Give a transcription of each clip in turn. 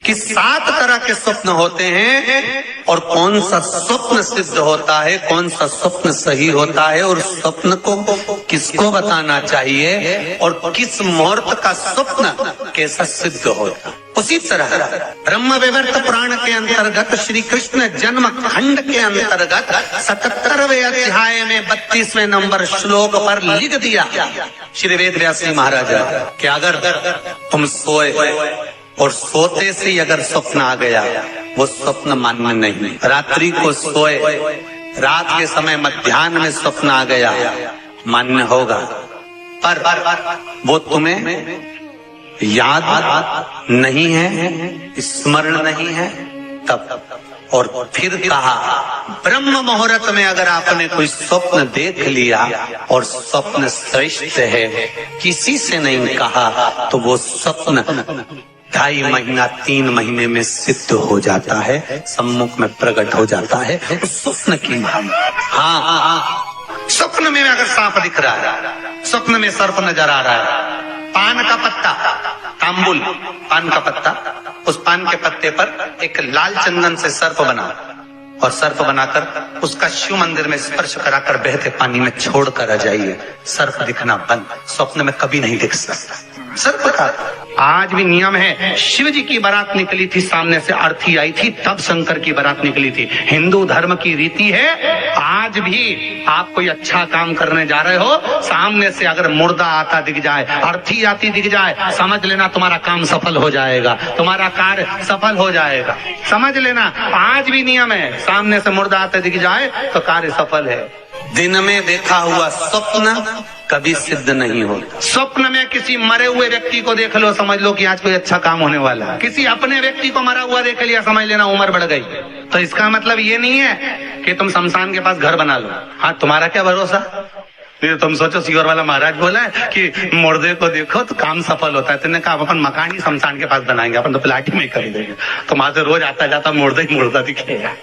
कि 7 तरह के स्वप्न होते हैं और कौन सा स्वप्न सिद्ध होता है, कौन सा स्वप्न सही होता है और स्वप्न को किसको बताना चाहिए और किस मुहूर्त का स्वप्न कैसा सिद्ध होता है। उसी तरह ब्रह्म वैवर्त पुराण के अंतर्गत श्री कृष्ण जन्म खंड के अंतर्गत 77वें अध्याय में 32वें नंबर श्लोक पर लिख दिया श्री वेद व्यास जी महाराज कि अगर तुम सोए और सोते से ही अगर स्वप्न आ गया वो स्वप्न मान्य नहीं। रात्रि को सोए, रात के समय मध्याह्न में स्वप्न आ गया मान्य होगा, पर वो तुम्हें याद नहीं है, स्मरण नहीं है तब। और फिर कहा ब्रह्म मुहूर्त में अगर आपने कोई स्वप्न देख लिया और स्वप्न श्रेष्ठ है, किसी से नहीं कहा, तो वो स्वप्न 2.5 महीना 3 महीने में सिद्ध हो जाता है, सम्मुख में प्रकट हो जाता है। उस स्वप्न की हाँ, स्वप्न में अगर सांप दिख रहा है, स्वप्न में सर्प नजर आ रहा है, पान का पत्ता, तांबुल पान का पत्ता, उस पान के पत्ते पर एक लाल चंदन से सर्प बना और सर्प बनाकर उसका शिव मंदिर में स्पर्श कराकर बहते पानी में छोड़कर आ जाइए, सर्प दिखना बंद। स्वप्न में कभी नहीं दिख सकता सर्प का। आज भी नियम है, शिव जी की बारात निकली थी, सामने से अर्थी आई थी, तब शंकर की बारात निकली थी। हिंदू धर्म की रीति है, आज भी आप कोई अच्छा काम करने जा रहे हो, सामने से अगर मुर्दा आता दिख जाए, अर्थी आती दिख जाए, समझ लेना तुम्हारा काम सफल हो जाएगा, तुम्हारा कार्य सफल हो जाएगा। समझ लेना, आज भी नियम है, सामने से मुर्दा आते दिख जाए तो कार्य सफल है। दिन में देखा हुआ स्वप्न कभी सिद्ध नहीं होता। स्वप्न में किसी मरे हुए व्यक्ति को देख लो, समझ लो कि आज कोई अच्छा काम होने वाला है। किसी अपने व्यक्ति को मरा हुआ देख लिया, समझ लेना उम्र बढ़ गई। तो इसका मतलब ये नहीं है कि तुम शमशान के पास घर बना लो। हाँ, तुम्हारा क्या भरोसा, तुम सोचो सीवर वाला महाराज बोला है कि मुर्दे को देखो तो काम सफल होता है, तुमने कहा अपन मकान ही शमशान के पास बनाएंगे, अपन तो प्लाट ही में कर देंगे, तो वहां से रोज आता जाता मुर्दा ही मुर्दा दिखेगा।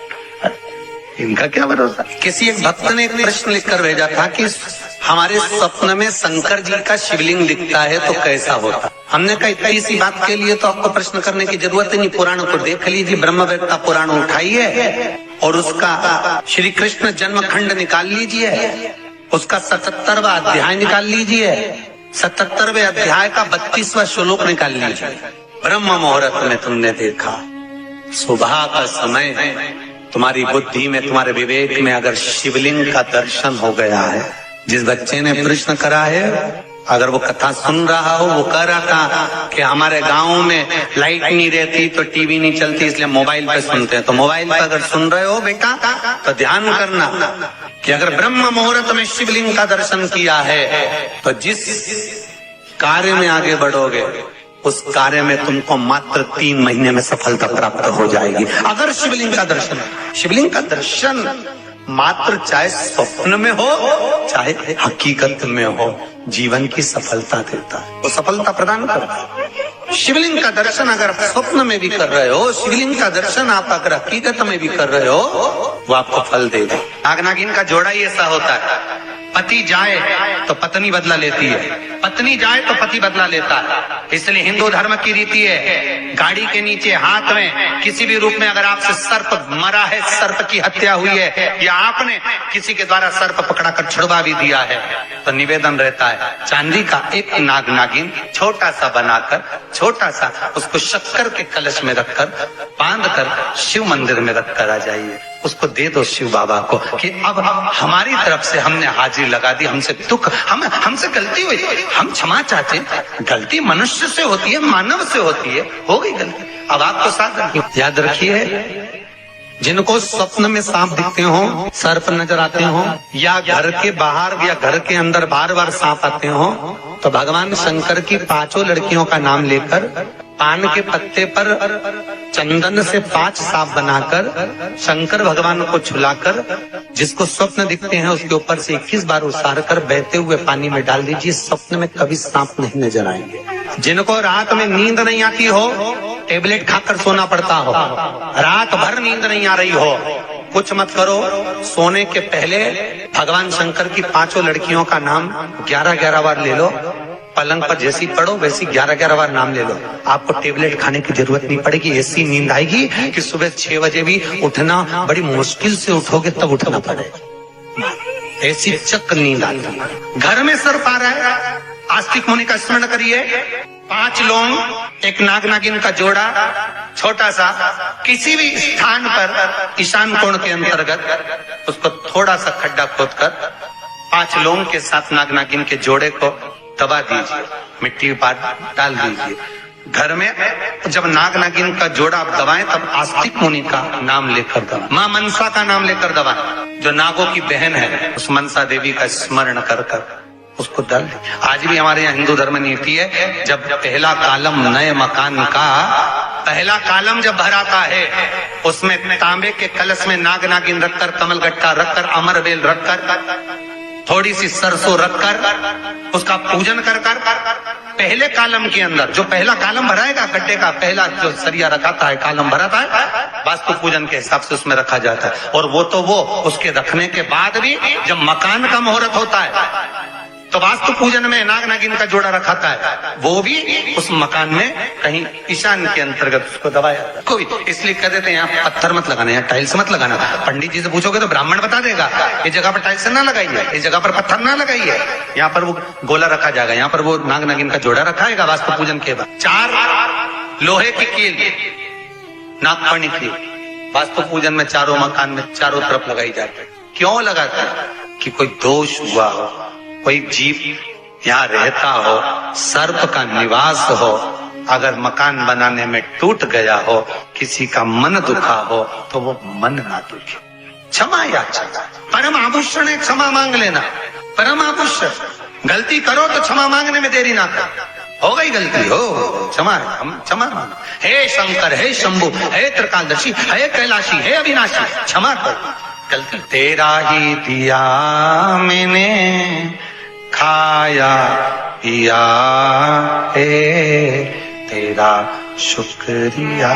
इनका क्या भरोसा। किसी एक भक्त ने एक प्रश्न लिखकर भेजा था कि हमारे स्वप्न में शंकर जी का शिवलिंग दिखता है तो कैसा होता। हमने कहा इतनी सी बात के लिए तो आपको प्रश्न करने की जरूरत ही नहीं, पुराण को देख लीजिए, ब्रह्मवेद का पुराण उठाइए और उसका श्री कृष्ण जन्म खंड निकाल लीजिए, उसका 77वां अध्याय निकाल लीजिए, 77वें अध्याय का 32वां श्लोक निकाल लीजिए। ब्रह्म मुहूर्त में तुमने देखा, सुबह का समय है, तुम्हारी बुद्धि में, तुम्हारे विवेक में अगर शिवलिंग का दर्शन हो गया है। जिस बच्चे ने प्रश्न करा है, अगर वो कथा सुन रहा हो, वो कह रहा था कि हमारे गांव में लाइट नहीं रहती तो टीवी नहीं चलती, इसलिए मोबाइल पे सुनते हैं। तो मोबाइल पे अगर सुन रहे हो बेटा तो ध्यान करना कि अगर ब्रह्म मुहूर्त में शिवलिंग का दर्शन किया है तो जिस कार्य में आगे बढ़ोगे उस कार्य में तुमको मात्र 3 महीने में सफलता प्राप्त हो जाएगी। अगर शिवलिंग का दर्शन, शिवलिंग का दर्शन मात्र चाहे स्वप्न में हो चाहे हकीकत में हो, जीवन की सफलता देता है, वो सफलता प्रदान करता है। शिवलिंग का दर्शन अगर आप स्वप्न में भी कर रहे हो, शिवलिंग का दर्शन आप अगर हकीकत में भी कर रहे हो, वो आपको फल देगा। नाग नागिन का जोड़ा ही ऐसा होता है, पति जाए तो पत्नी बदला लेती है, पत्नी जाए तो पति बदला लेता है। इसलिए हिंदू धर्म की रीति है, गाड़ी के नीचे हाथ में किसी भी रूप में अगर आपसे सर्प मरा है, सर्प की हत्या हुई है, या आपने किसी के द्वारा सर्प पकड़ा कर छुड़वा भी दिया है, तो निवेदन रहता है चांदी का एक नाग नागिन छोटा सा बनाकर, छोटा सा उसको शक्कर के कलश में रखकर बांध कर शिव मंदिर में रखकर आ जाइए, उसको दे दो शिव बाबा को कि अब हमारी तरफ से हमने हाजिरी लगा दी, हमसे दुख, हमसे गलती हुई, हम क्षमा चाहते हैं। गलती मनुष्य से होती है, मानव से होती है, हो गई गलती, अब आपको साथ याद रखिए। जिनको स्वप्न में सांप दिखते हो, सर्प नजर आते हो, या घर के बाहर या घर के अंदर बार बार सांप आते हो, तो भगवान शंकर की 5 लड़कियों का नाम लेकर पान के पत्ते पर चंदन से 5 सांप बनाकर शंकर भगवान को छुलाकर जिसको स्वप्न दिखते हैं उसके ऊपर से 21 बार उसार कर बहते हुए पानी में डाल दीजिए, स्वप्न में कभी सांप नहीं नजर आएंगे। जिनको रात में नींद नहीं आती हो, टेबलेट खाकर सोना पड़ता हो, रात भर नींद नहीं आ रही हो, कुछ मत करो, सोने के पहले भगवान शंकर की 5 लड़कियों का नाम 11-11 बार ले लो, पलंग पर जैसी पड़ो वैसी 11-11 बार नाम ले लो। आपको टेबलेट खाने की जरूरत नहीं पड़ेगी। ऐसी नींद आएगी कि सुबह 6 बजे भी उठना बड़ी मुश्किल से उठोगे तब उठना पड़ेगा। ऐसी चक्र नींद आती है। घर में सर्प आ रहा है, आस्तिक मुनि का स्मरण करिए। 5 लौंग, एक नाग नागिन का जोड़ा, छोटा सा, किसी भी स्थान पर ईशान कोण के अंतर्गत उसको थोड़ा सा खड्डा खोदकर 5 लौंग के साथ नाग नागिन के जोड़े को दबा दीजिए, मिट्टी पर डाल दीजिए। घर में जब नाग नागिन का जोड़ा आप दबाएं तब आस्तिक मुनि का नाम लेकर दबाएं, मां मनसा का नाम लेकर दबाएं, जो नागों की बहन है उस मनसा देवी का स्मरण कर कर उसको डाल दें। आज भी हमारे यहाँ हिंदू धर्म नीति है, जब पहला कालम नए मकान का पहला कालम जब भराता है उसमें तांबे के कलश में नाग नागिन रखकर, कमल गट्टा रखकर, अमरबेल रखकर, थोड़ी सी सरसों रखकर उसका पूजन कर पहले कालम के अंदर जो पहला कालम भराएगा, गड्ढे का पहला जो सरिया रखाता है, कालम भराता है, वास्तु पूजन के हिसाब से उसमें रखा जाता है। और वो तो वो उसके रखने के बाद भी जब मकान का मुहूर्त होता है तो वास्तु पूजन में नाग नागिन का जोड़ा रखाता है, वो भी उस मकान में कहीं ईशान के अंतर्गत उसको दबाया। कोई इसलिए कह देते हैं यहाँ पत्थर मत लगाना, यहाँ टाइल्स मत लगाना। पंडित जी से पूछोगे तो ब्राह्मण बता देगा ये जगह पर टाइल्स ना लगाइए, इस जगह पर पत्थर ना लगाइए, यहाँ पर वो गोला रखा जाएगा, यहाँ पर वो नाग नागिन का जोड़ा रखाएगा वास्तु पूजन के बाद। 4 लोहे की कील, नागफणी की, वास्तु पूजन में चारों मकान में चारों तरफ लगाई जाती है। क्यों लगाते हैं? कि कोई दोष हुआ हो, कोई जीव यहाँ रहता हो, सर्प का निवास हो, अगर मकान बनाने में टूट गया हो, किसी का मन दुखा हो तो वो मन ना दुखे। क्षमा याचना परम आभूषण है, क्षमा मांग लेना परम आभूषण। गलती करो तो क्षमा मांगने में देरी ना कर। हो गई गलती, हो क्षमा, हम क्षमा मांगो। हे शंकर, हे शंभु, हे त्रिकालदर्शी, हे कैलाशी, हे अविनाशी, क्षमा करो गलती। तेरा ही दिया मैंने खाया पिया है, तेरा शुक्रिया।